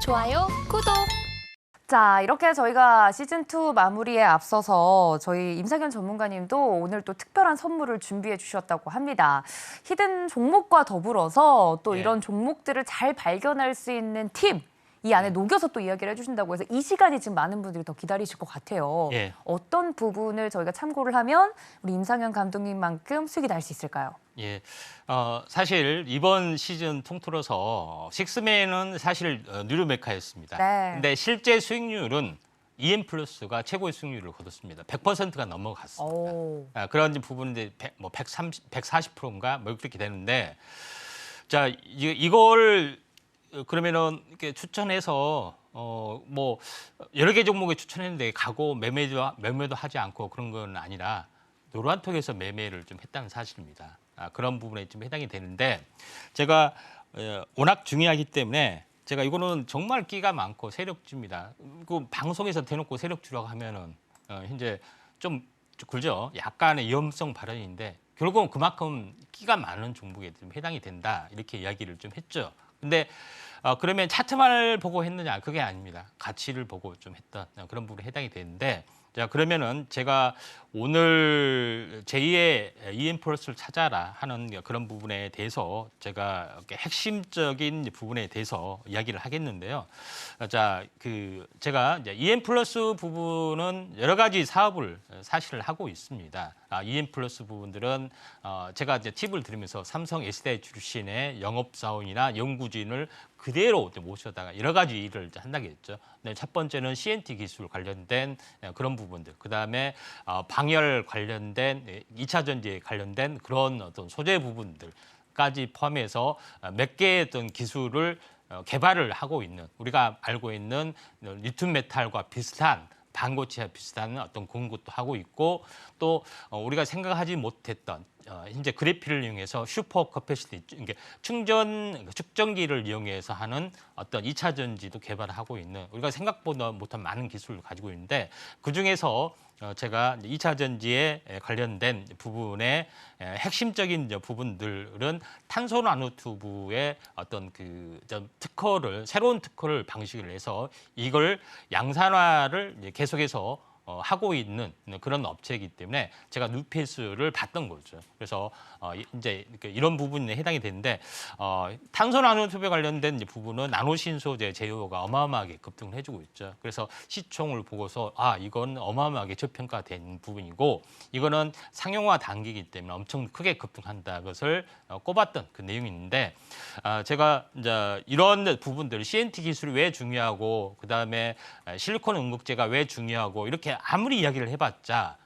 좋아요, 구독. 자, 이렇게 저희가 시즌2 마무리에 앞서서 저희 임상현 전문가님도 오늘 또 특별한 선물을 준비해 주셨다고 합니다. 히든 종목과 더불어서 또 이런 종목들을 잘 발견할 수 있는 팁, 이 안에 녹여서 또 이야기를 해주신다고 해서 이 시간이 지금 많은 분들이 더 기다리실 것 같아요. 어떤 부분을 저희가 참고를 하면 우리 임상현 감독님만큼 수익이 날 수 있을까요? 사실 이번 시즌 통틀어서 식스맨은 사실 누르 메카였습니다. 네. 근데 실제 수익률은 EM 플러스가 최고의 수익률을 거뒀습니다. 100%가 넘어갔습니다. 그런 부분인데 140%인가 뭐 이렇게 되는데, 자 이걸 그러면은 이렇게 추천해서 뭐 여러 개 종목에 추천했는데 가고 매매도 하지 않고 그런 건 아니라 노란톡에서 매매를 좀 했다는 사실입니다. 그런 부분에 좀 해당이 되는데, 제가 워낙 중요하기 때문에 제가 이거는 정말 끼가 많고 세력주입니다. 그 방송에서 대놓고 세력주라고 하면은 현재 좀 그죠? 약간의 위험성 발언인데 결국은 그만큼 끼가 많은 종목에 좀 해당이 된다, 이렇게 이야기를 좀 했죠. 근데 그러면 차트만 보고 했느냐? 그게 아닙니다. 가치를 보고 좀 했던 그런 부분에 해당이 되는데, 자, 그러면은 제가 오늘 제2의 EM 플러스를 찾아라 하는 그런 부분에 대해서 제가 핵심적인 부분에 대해서 이야기를 하겠는데요. 자, 제가 이제 EM 플러스 부분은 여러 가지 사업을 사실 하고 있습니다. EM 플러스 부분들은 제가 이제 팁을 드리면서 삼성 SDI 출신의 영업사원이나 연구진을 그대로 모셔다가 여러 가지 일을 한다겠죠. 첫 번째는 CNT 기술 관련된 그런 부분들, 그 다음에 방열 관련된 2차 전지에 관련된 그런 어떤 소재 부분들까지 포함해서 몇 개의 어떤 기술을 개발을 하고 있는, 우리가 알고 있는 리튬 메탈과 비슷한 반고체와 비슷한 어떤 공급도 하고 있고, 또 우리가 생각하지 못했던 현재 그래피를 이용해서 슈퍼 커패시티, 측정기를 이용해서 하는 어떤 2차 전지도 개발하고 있는, 우리가 생각보다 못한 많은 기술을 가지고 있는데, 그중에서 제가 2차 전지에 관련된 부분의 핵심적인 부분들은 탄소 나노튜브의 어떤 새로운 특허를 방식을 해서 이걸 양산화를 계속해서 하고 있는 그런 업체이기 때문에 제가 뉴페이스를 봤던 거죠. 그래서 이제 이런 부분에 해당이 되는데, 탄소 나노튜브에 관련된 부분은 나노신소재 제휴가 어마어마하게 급등을 해주고 있죠. 그래서 시총을 보고서 이건 어마어마하게 저평가된 부분이고, 이거는 상용화 단계이기 때문에 엄청 크게 급등한다, 것을 꼽았던 그 내용이 있는데, 제가 이제 이런 부분들, CNT 기술이 왜 중요하고, 그 다음에 실리콘 응급제가 왜 중요하고, 이렇게 아무리 이야기를 해봤자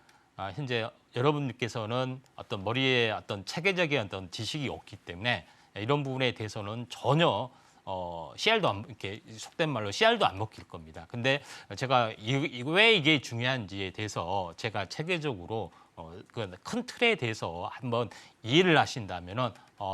현재 여러분께서는 어떤 머리에 어떤 체계적인 어떤 지식이 없기 때문에 이런 부분에 대해서는 전혀 씨알도 안, 이렇게 속된 말로 씨알도 안 먹힐 겁니다. 근데 제가 왜 이게 중요한지에 대해서 제가 체계적으로 그 큰 틀에 대해서 한번 이해를 하신다면은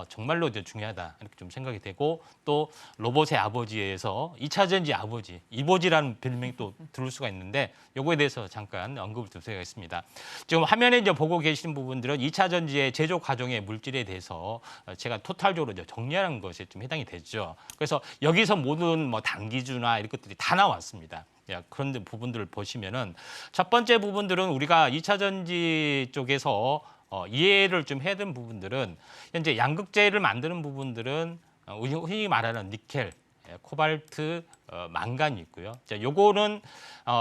정말로 이제 중요하다, 이렇게 좀 생각이 되고, 또 로봇의 아버지에서 2차 전지 아버지, 이보지라는 별명이 또 들을 수가 있는데, 요거에 대해서 잠깐 언급을 좀 드리겠습니다. 지금 화면에 이제 보고 계신 부분들은 2차 전지의 제조 과정의 물질에 대해서 제가 토탈적으로 이제 정리하는 것에 좀 해당이 되죠. 그래서 여기서 모든 뭐 단기주나 이런 것들이 다 나왔습니다. 그런 부분들을 보시면은, 첫 번째 부분들은 우리가 2차 전지 쪽에서 이해를 좀 해야 되는 부분들은, 현재 양극재를 만드는 부분들은 흔히 말하는 니켈, 코발트, 망간이 있고요. 요거는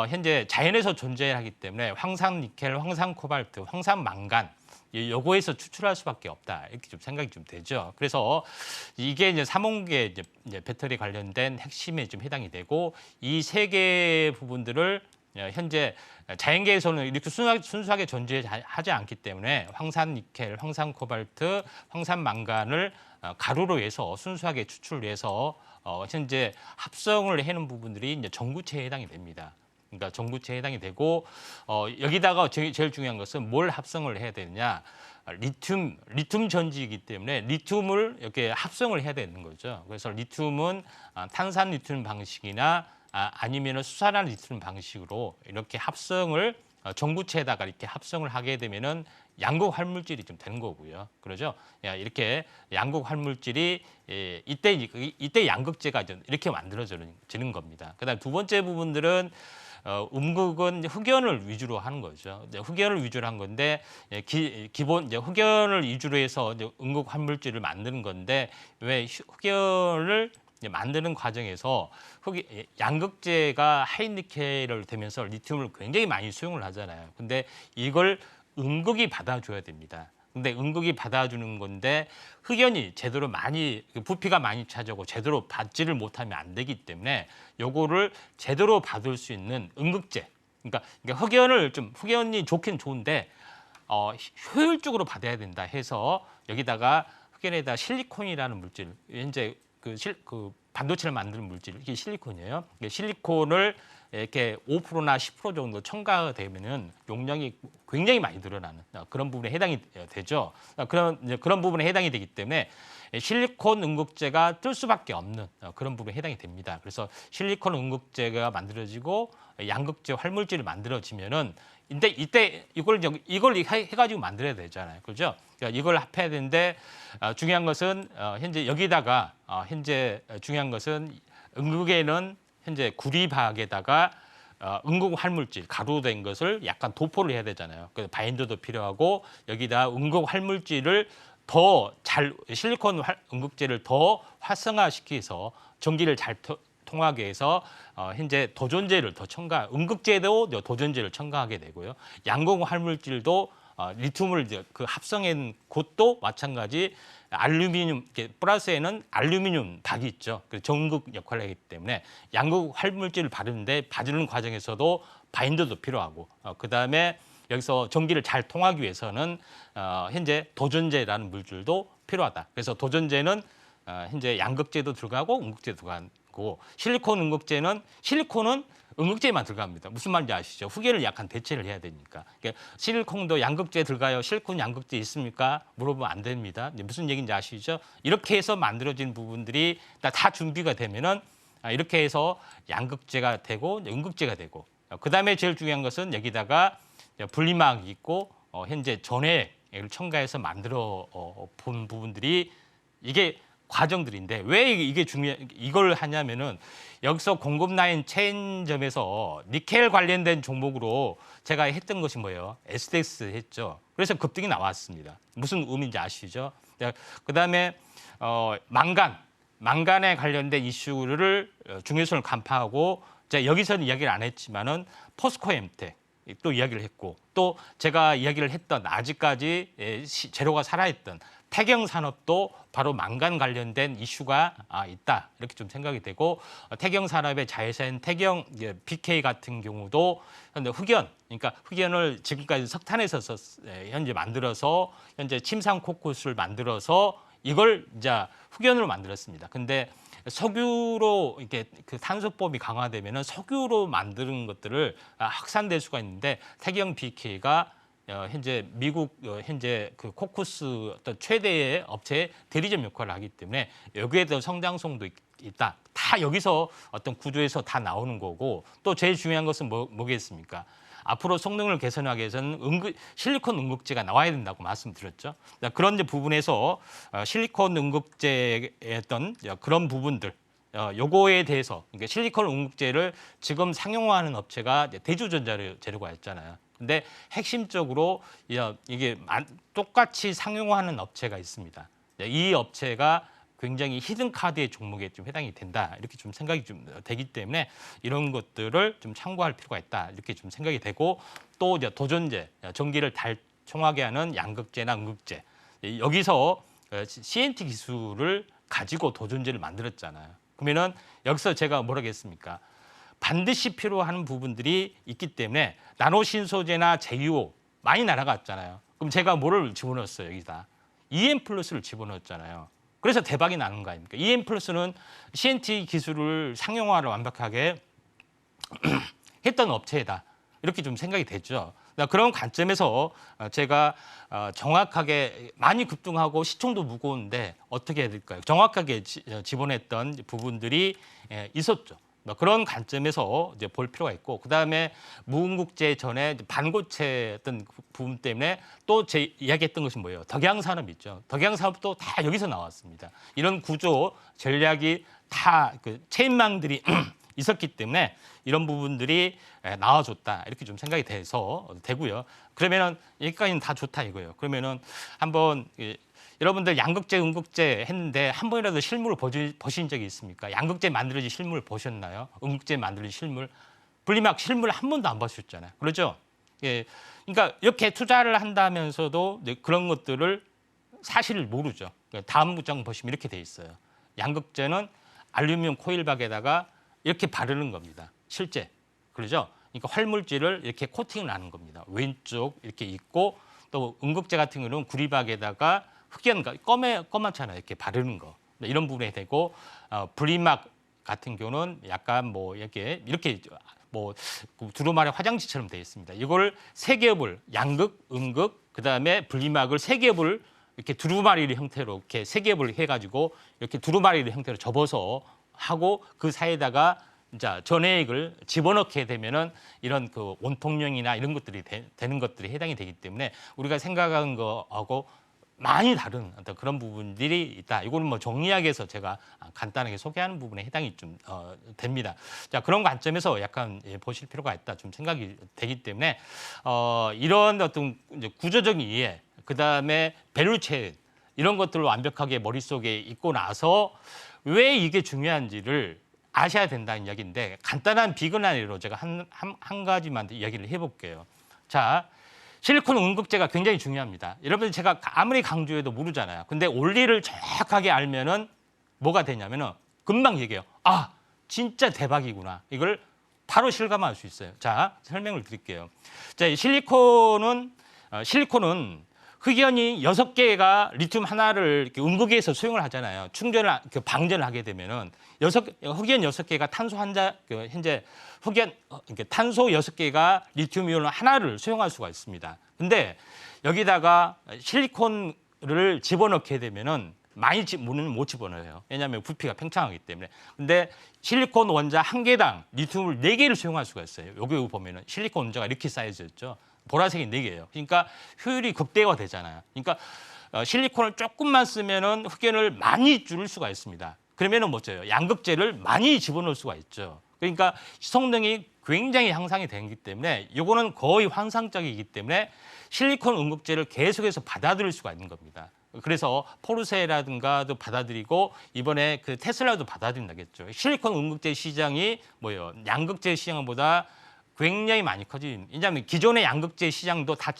현재 자연에서 존재하기 때문에 황산 니켈, 황산 코발트, 황산 망간, 요거에서 추출할 수밖에 없다, 이렇게 좀 생각이 좀 되죠. 그래서 이게 이제 삼원계 이제 배터리 관련된 핵심에 좀 해당이 되고, 이 세 개 부분들을 현재 자연계에서는 이렇게 순수하게 존재하지 않기 때문에 황산 니켈, 황산 코발트, 황산 망간을 가루로 해서 순수하게 추출을 해서 현재 합성을 해놓은 부분들이 이제 전구체에 해당이 됩니다. 그러니까 전구체에 해당이 되고, 여기다가 제일 중요한 것은 뭘 합성을 해야 되느냐, 리튬 전지이기 때문에 리튬을 이렇게 합성을 해야 되는 거죠. 그래서 리튬은 탄산 리튬 방식이나 아니면 수산화 리튬 방식으로 이렇게 합성을 전구체에다가 이렇게 합성을 하게 되면은 양극 활물질이 좀 되는 거고요. 그러죠? 이렇게 양극 활물질이 이때 양극재가 이렇게 만들어지는 겁니다. 그다음 두 번째 부분들은 음극은 흑연을 위주로 하는 거죠. 흑연을 위주로 한 건데 기본 흑연을 위주로 해서 음극 활물질을 만드는 건데 왜 흑연을 만드는 과정에서 양극재가 하이니켈을 되면서 리튬을 굉장히 많이 수용을 하잖아요. 근데 이걸 음극이 받아줘야 됩니다. 근데 음극이 받아주는 건데 흑연이 제대로 많이 부피가 많이 차지하고 제대로 받지를 못하면 안 되기 때문에 요거를 제대로 받을 수 있는 음극재. 그러니까 흑연이 좋긴 좋은데 효율적으로 받아야 된다 해서 여기다가 흑연에다 실리콘이라는 물질, 현재 그 반도체를 만드는 물질, 이게 실리콘이에요. 실리콘을 이렇게 5%나 10% 정도 첨가가 되면은 용량이 굉장히 많이 늘어나는 그런 부분에 해당이 되죠. 그런 부분에 해당이 되기 때문에 실리콘 음극재가 뜰 수밖에 없는 그런 부분에 해당이 됩니다. 그래서 실리콘 음극재가 만들어지고 양극재 활물질이 만들어지면은 이때 이걸 해가지고 만들어야 되잖아요. 그렇죠? 그러니까 이걸 합해야 되는데 중요한 것은 현재 여기다가 현재 중요한 것은 음극에는 현재 구리박에다가 음극 활물질 가루된 것을 약간 도포를 해야 되잖아요. 그래서 바인더도 필요하고 여기다 음극 활물질을 실리콘 음극재를 더 활성화시켜서 전기를 잘 통하게 해서 현재 도전제를 음극재도 도전제를 첨가하게 되고요. 양극 활물질도 리튬을 그 합성한 곳도 마찬가지 알루미늄 플러스에는 알루미늄 박이 있죠. 그 전극 역할을 하기 때문에 양극 활물질을 바르는 과정에서도 바인더도 필요하고 그다음에 여기서 전기를 잘 통하기 위해서는 현재 도전제라는 물질도 필요하다. 그래서 도전제는 현재 양극재도 들어가고 음극재도 들어가고 실리콘은 음극재만 들어갑니다. 무슨 말인지 아시죠? 흑연을 약간 대체를 해야 되니까. 그러니까 실리콘도 양극재 들어가요. 실리콘 양극재 있습니까? 물어보면 안 됩니다. 무슨 얘기인지 아시죠? 이렇게 해서 만들어진 부분들이 다 준비가 되면은 이렇게 해서 양극재가 되고 음극재가 되고 그다음에 제일 중요한 것은 여기다가 분리막이 있고 현재 전해를 첨가해서 만들어 본 부분들이 이게 과정들인데 왜 이걸 하냐면은 여기서 공급 라인 체인점에서 니켈 관련된 종목으로 제가 했던 것이 뭐예요? SDX 했죠. 그래서 급등이 나왔습니다. 무슨 의미인지 아시죠? 그다음에 망간에 관련된 이슈를 중요성을 간파하고 제가 여기서는 이야기를 안 했지만은 포스코엠텍 또 이야기를 했고 또 제가 이야기를 했던 아직까지 재료가 살아있던 태경 산업도 바로 망간 관련된 이슈가 있다 이렇게 좀 생각이 되고 태경 산업의 자회사인 태경 BK 같은 경우도 현재 그러니까 흑연을 지금까지 석탄에서 현재 만들어서 현재 침상 코쿠스를 만들어서 이걸 이제 흑연으로 만들었습니다. 근데 석유로 이렇게 그 탄소법이 강화되면은 석유로 만드는 것들을 확산될 수가 있는데 태경 BK가 현재 미국 현재 그 코쿠스 어떤 최대의 업체의 대리점 역할을 하기 때문에 여기에 대한 성장성도 있다. 다 여기서 어떤 구조에서 다 나오는 거고 또 제일 중요한 것은 뭐겠습니까? 앞으로 성능을 개선하기 위해서는 실리콘 음극재가 나와야 된다고 말씀드렸죠. 그런 부분에서 실리콘 음극재의 어떤 그런 부분들 요거에 대해서 그러니까 실리콘 음극재를 지금 상용화하는 업체가 대주전자재료가 있잖아요. 근데 핵심적으로 이게 똑같이 상용화하는 업체가 있습니다. 이 업체가 굉장히 히든 카드의 종목에 좀 해당이 된다 이렇게 좀 생각이 좀 되기 때문에 이런 것들을 좀 참고할 필요가 있다 이렇게 좀 생각이 되고 또 이제 도전제 전기를 달총하게 하는 양극재나 음극재 여기서 CNT 기술을 가지고 도전제를 만들었잖아요. 그러면은 여기서 제가 뭐라겠습니까? 반드시 필요한 부분들이 있기 때문에 나노 신소재나 제휴 많이 날아갔잖아요. 그럼 제가 뭐를 집어넣었어요 여기다? EM 플러스를 집어넣었잖아요. 그래서 대박이 나는 거 아닙니까? EM 플러스는 CNT 기술을 상용화를 완벽하게 했던 업체다. 이렇게 좀 생각이 됐죠. 그런 관점에서 제가 정확하게 많이 급등하고 시총도 무거운데 어떻게 해야 될까요? 정확하게 집어냈던 부분들이 있었죠. 뭐 그런 관점에서 이제 볼 필요가 있고, 그 다음에 무궁국제 전에 반고체 어떤 부분 때문에 또 제 이야기했던 것이 뭐예요? 덕양산업 있죠. 덕양산업도 다 여기서 나왔습니다. 이런 구조 전략이 다 그 체인망들이 있었기 때문에 이런 부분들이 나와줬다 이렇게 좀 생각이 돼서 되고요. 그러면은 여기까지는 다 좋다 이거예요. 그러면은 한번 여러분들 양극재, 음극재 했는데 한 번이라도 실물을 보신 적이 있습니까? 양극재 만들어진 실물 보셨나요? 음극재 만들어진 실물, 분리막 실물 한 번도 안 보셨잖아요. 그렇죠? 예, 그러니까 이렇게 투자를 한다면서도 이제 그런 것들을 사실을 모르죠. 다음 문장 보시면 이렇게 돼 있어요. 양극재는 알루미늄 코일박에다가 이렇게 바르는 겁니다. 실제. 그러죠? 그러니까 활물질을 이렇게 코팅을 하는 겁니다. 왼쪽 이렇게 있고, 또 음극재 같은 경우는 구리박에다가 흑연, 검맣잖아요. 이렇게 바르는 거. 이런 부분에 되고, 분리막 같은 경우는 약간 뭐 이렇게 뭐 두루마리 화장지처럼 되어 있습니다. 이걸 세 겹을 양극, 음극, 그다음에 분리막을 세 겹을 이렇게 두루마리 형태로 이렇게 세 겹을 해가지고 이렇게 두루마리 형태로 접어서 하고, 그 사이에다가 이제 전해액을 집어넣게 되면은 이런 그 원통령이나 이런 것들이 되는 것들이 해당이 되기 때문에 우리가 생각한 거하고 많이 다른 어떤 그런 부분들이 있다. 이거는 뭐 정리하게 해서 제가 간단하게 소개하는 부분에 해당이 좀 됩니다. 자, 그런 관점에서 약간 보실 필요가 있다. 좀 생각이 되기 때문에 이런 어떤 이제 구조적인 이해, 그 다음에 밸류체인 이런 것들을 완벽하게 머릿속에 있고 나서 왜 이게 중요한지를 아셔야 된다는 이야기인데, 간단한 비근한 예로 제가 한 가지만 이야기를 해볼게요. 자, 실리콘 음극재가 굉장히 중요합니다. 여러분, 제가 아무리 강조해도 모르잖아요. 근데 원리를 정확하게 알면은 뭐가 되냐면은 금방 얘기해요. 아, 진짜 대박이구나. 이걸 바로 실감할 수 있어요. 자, 설명을 드릴게요. 자, 실리콘은 흑연이 6개가 리튬 하나를 이렇게 음극에서 수용을 하잖아요. 충전을, 방전을 하게 되면은 흑연 6개가 탄소 현재 탄소 6개가 리튬 이온 하나를 수용할 수가 있습니다. 근데 여기다가 실리콘을 집어넣게 되면은 많이 못 집어넣어요. 왜냐하면 부피가 팽창하기 때문에. 근데 실리콘 원자 한 개당 리튬을 4개를 수용할 수가 있어요. 여기 보면은 실리콘 원자가 이렇게 쌓여져 있죠. 보라색이 4개예요. 그러니까 효율이 극대화되잖아요. 그러니까 실리콘을 조금만 쓰면은 흑연을 많이 줄일 수가 있습니다. 그러면은 뭐죠? 양극재를 많이 집어넣을 수가 있죠. 그러니까 성능이 굉장히 향상이 되기 때문에 이거는 거의 환상적이기 때문에 실리콘 음극재를 계속해서 받아들일 수가 있는 겁니다. 그래서 포르쉐라든가도 받아들이고 이번에 그 테슬라도 받아들인다겠죠. 실리콘 음극재 시장이 뭐예요? 양극재 시장보다 굉장히 많이 커진. 왜냐하면 기존의 양극재 시장도 다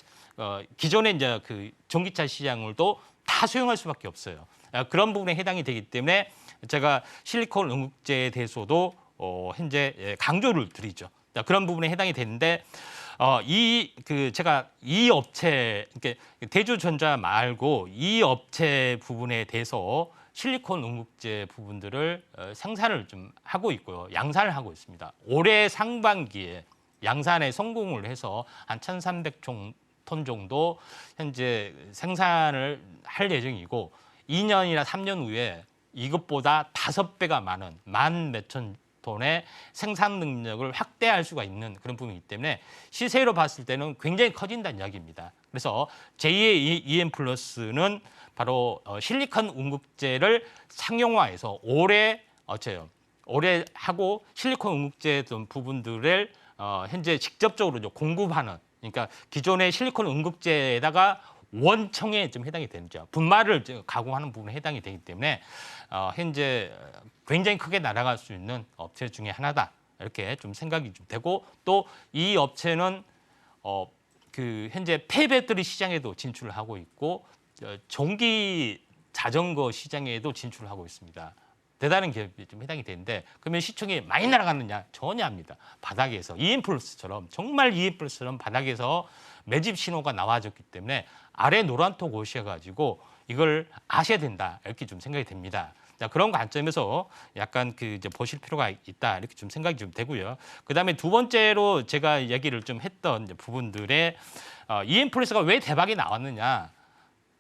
기존의 이제 그 전기차 시장을도 다 수용할 수밖에 없어요. 그런 부분에 해당이 되기 때문에 제가 실리콘 음극재에 대해서도 현재 강조를 드리죠. 그런 부분에 해당이 되는데 제가 이 업체, 그러니까 대주전자 말고 이 업체 부분에 대해서 실리콘 음극재 부분들을 생산을 좀 하고 있고요. 양산을 하고 있습니다. 올해 상반기에 양산에 성공을 해서 한 1,300톤 정도 현재 생산을 할 예정이고 2년이나 3년 후에 이것보다 5배가 많은 10,000몇천 톤의 생산 능력을 확대할 수가 있는 그런 부분이기 때문에 시세로 봤을 때는 굉장히 커진다는 이야기입니다. 그래서 제2의 EM 플러스는 바로 실리콘 음극재를 상용화해서 올해 하고 실리콘 음극재 부분들을 현재 직접적으로 공급하는, 그러니까 기존의 실리콘 음극재에다가 원청에 좀 해당이 되죠. 분말을 가공하는 부분에 해당이 되기 때문에 현재 굉장히 크게 날아갈 수 있는 업체 중에 하나다. 이렇게 좀 생각이 좀 되고, 또 이 업체는 그 현재 폐배터리 시장에도 진출을 하고 있고 전기 자전거 시장에도 진출을 하고 있습니다. 대단한 기업이 좀 해당이 되는데, 그러면 시총이 많이 날아가느냐? 전혀 합니다. 바닥에서 EM플러스처럼, 정말 EM플러스처럼 바닥에서 매집 신호가 나와졌기 때문에 아래 노란톡 오셔가지고 이걸 아셔야 된다, 이렇게 좀 생각이 됩니다. 자, 그런 관점에서 약간 이제 보실 필요가 있다, 이렇게 좀 생각이 좀 되고요. 그 다음에 두 번째로 제가 얘기를 좀 했던 부분들의 EM플러스가 왜 대박이 나왔느냐?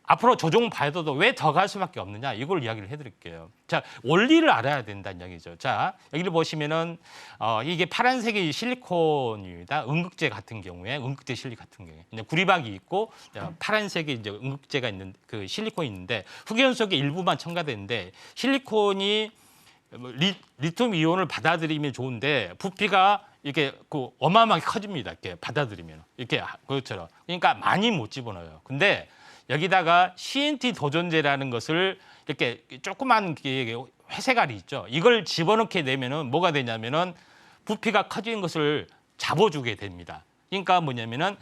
앞으로 조종 봐도 왜 더 갈 수밖에 없느냐 이걸 이야기를 해드릴게요. 자, 원리를 알아야 된다는 이야기죠. 자, 여기를 보시면은 이게 파란색이 실리콘입니다. 음극재 같은 경우에 음극재 실리 같은 경우에 이제 구리박이 있고 파란색이 이제 음극재가 있는 그 실리콘이 있는데 흑연 속에 일부만 첨가되는데 실리콘이 리튬 이온을 받아들이면 좋은데 부피가 이렇게 그 어마어마하게 커집니다. 이렇게 받아들이면 이렇게 그것처럼 그러니까 많이 못 집어넣어요. 근데 여기다가 CNT 도전제라는 것을 이렇게 조그만 회색알이 있죠. 이걸 집어넣게 되면은 뭐가 되냐면은 부피가 커지는 것을 잡아주게 됩니다. 그러니까 뭐냐면은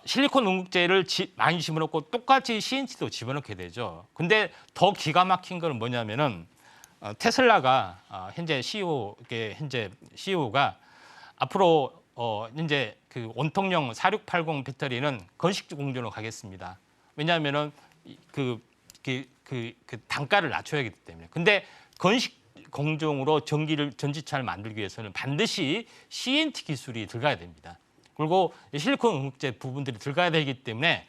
실리콘 음극재를 많이 집어넣고 똑같이 CNT도 집어넣게 되죠. 근데 더 기가 막힌 건 뭐냐면은 테슬라가 현재 CEO가 앞으로 이제 그 원통형 4680 배터리는 건식 공정으로 가겠습니다. 왜냐하면은 그 단가를 낮춰야 하기 때문에. 근데 건식 공정으로 전지차를 만들기 위해서는 반드시 CNT 기술이 들어가야 됩니다. 그리고 실리콘 음극재 부분들이 들어가야 되기 때문에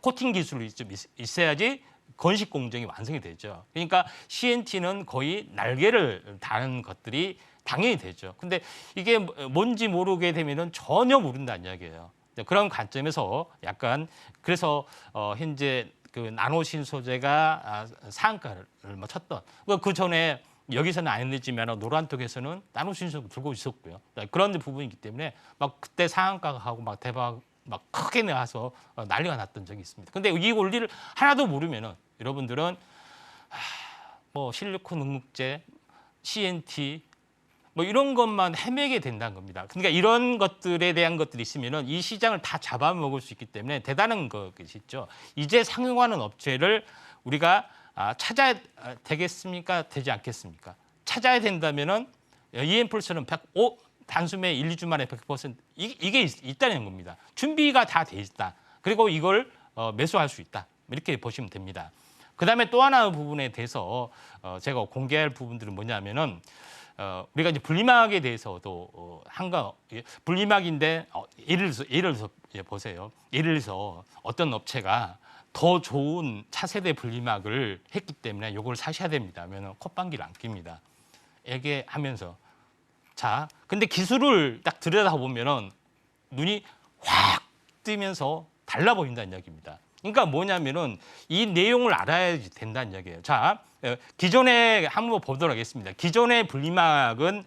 코팅 기술이 좀 있어야지 건식 공정이 완성이 되죠. 그러니까 CNT는 거의 날개를 다는 것들이 당연히 되죠. 근데 이게 뭔지 모르게 되면은 전혀 모른다는 이야기예요. 그런 관점에서 약간 그래서 현재 그 나노 신소재가 상한가를 쳤던 그 전에 여기서는 안 했지만 노란톡에서는 나노 신소재 들고 있었고요. 그런 부분이기 때문에 막 그때 상한가가 하고 막 대박 막 크게 나와서 난리가 났던 적이 있습니다. 근데 이 원리를 하나도 모르면은 여러분들은 뭐 실리콘 음극재, CNT 뭐 이런 것만 헤매게 된다는 겁니다. 그러니까 이런 것들에 대한 것들이 있으면은 이 시장을 다 잡아먹을 수 있기 때문에 대단한 것이죠. 이제 상용화하는 업체를 우리가 찾아야 되겠습니까? 되지 않겠습니까? 찾아야 된다면은 EM플스는 단숨에 1, 2주 만에 100% 이게 있다는 겁니다. 준비가 다 돼 있다. 그리고 이걸 매수할 수 있다. 이렇게 보시면 됩니다. 그다음에 또 하나 부분에 대해서 제가 공개할 부분들은 뭐냐면은 우리가 이제 분리막에 대해서도 분리막인데 예를 들어서 보세요. 예를 들어서 어떤 업체가 더 좋은 차세대 분리막을 했기 때문에 이걸 사셔야 됩니다. 하면은 콧방귀를 안 낍니다. 얘기하면서 자, 근데 기술을 딱 들여다보면은 눈이 확 뜨면서 달라 보인다는 이야기입니다. 그러니까 뭐냐면은 이 내용을 알아야 된다는 이야기예요. 자, 기존에 한번 보도록 하겠습니다. 기존의 분리막은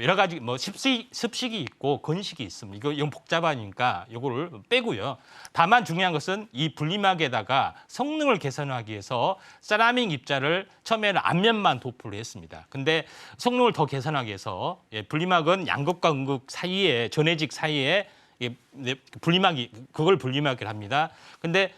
여러 가지 뭐 습식이 있고 건식이 있습니다. 이건 복잡하니까 이거를 빼고요. 다만 중요한 것은 이 분리막에다가 성능을 개선하기 위해서 세라믹 입자를 처음에는 앞면만 도포를 했습니다. 근데 성능을 더 개선하기 위해서 분리막은 양극과 음극 사이에 전해직 사이에 그걸 분리막이라고 합니다. 근데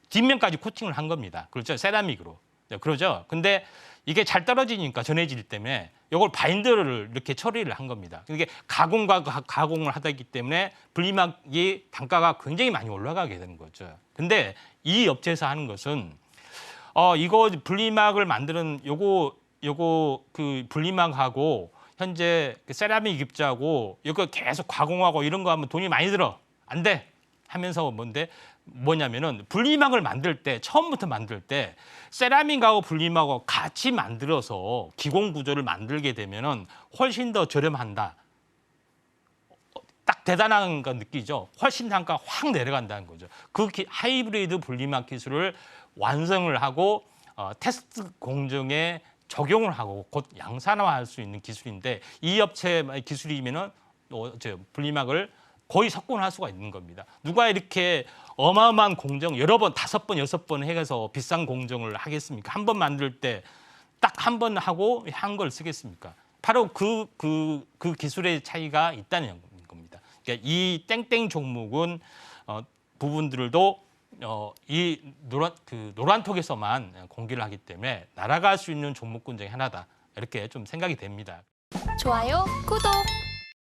뒷면까지 코팅을 한 겁니다. 그렇죠? 세라믹으로. 그러죠? 근데 이게 잘 떨어지니까 전해질 때문에 이걸 바인더를 이렇게 처리를 한 겁니다. 이게 가공을 하다 있기 때문에 분리막이 단가가 굉장히 많이 올라가게 되는 거죠. 근데 이 업체에서 하는 것은 이거 분리막을 만드는 요거 그 분리막하고 현재 그 세라믹 입자하고 이거 계속 가공하고 이런 거 하면 돈이 많이 들어. 안 돼. 하면서 뭐냐면은 분리막을 만들 때 처음부터 만들 때 세라믹하고 분리막하고 같이 만들어서 기공 구조를 만들게 되면은 훨씬 더 저렴한다. 딱 대단한 거 느끼죠. 훨씬 단가 확 내려간다는 거죠. 그 하이브리드 분리막 기술을 완성을 하고 테스트 공정에 적용을 하고 곧 양산화할 수 있는 기술인데 이 업체의 기술이면은 분리막을 거의 석권할 수가 있는 겁니다. 누가 이렇게 어마어마한 공정 여러 번 5번, 6번 해서 비싼 공정을 하겠습니까? 한 번 만들 때 딱 한 번 하고 한 걸 쓰겠습니까? 바로 그 기술의 차이가 있다는 겁니다. 그러니까 이 땡땡 종목은 부분들도 이 노란톡에서만 공개를 하기 때문에 날아갈 수 있는 종목군 중에 하나다. 이렇게 좀 생각이 됩니다. 좋아요, 구독!